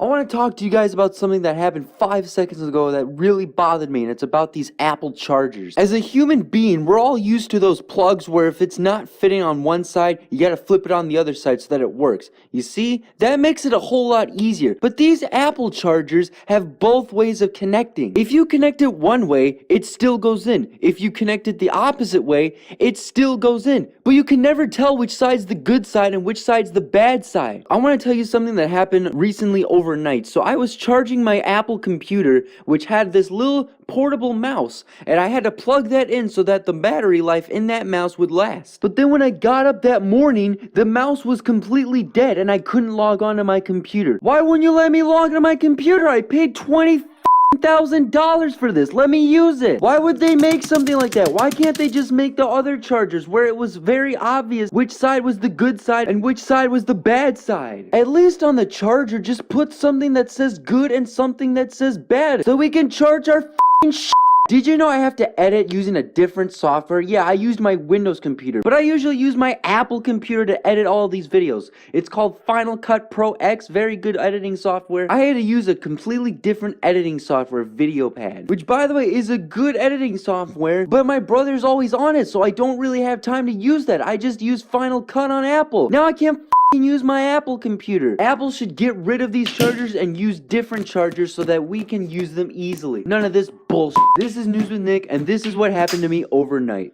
I want to talk to you guys about something that happened 5 seconds ago that really bothered me, and it's about these Apple chargers. As a human being, we're all used to those plugs where if it's not fitting on one side, you gotta flip it on the other side so that it works. You see? That makes it a whole lot easier. But these Apple chargers have both ways of connecting. If you connect it one way, it still goes in. If you connect it the opposite way, it still goes in. But you can never tell which side's the good side and which side's the bad side. I want to tell you something that happened recently overnight. So I was charging my Apple computer, which had this little portable mouse, and I had to plug that in so that the battery life in that mouse would last. But then when I got up that morning, the mouse was completely dead and I couldn't log on to my computer. Why wouldn't you let me log into my computer? I paid $20,000 for this. Let me use it. Why would they make something like that? Why can't they just make the other chargers where it was very obvious which side was the good side and which side was the bad side? At least on the charger, just put something that says good and something that says bad so we can charge our shit. Did you know I have to edit using a different software? Yeah, I used my Windows computer, but I usually use my Apple computer to edit all of these videos. It's called Final Cut Pro X, very good editing software. I had to use a completely different editing software, VideoPad, which by the way is a good editing software, but my brother's always on it, so I don't really have time to use that. I just use Final Cut on Apple. Now I can't use my Apple computer. Apple should get rid of these chargers and use different chargers so that we can use them easily. None of this bullshit. This is News with Nick, and this is what happened to me overnight.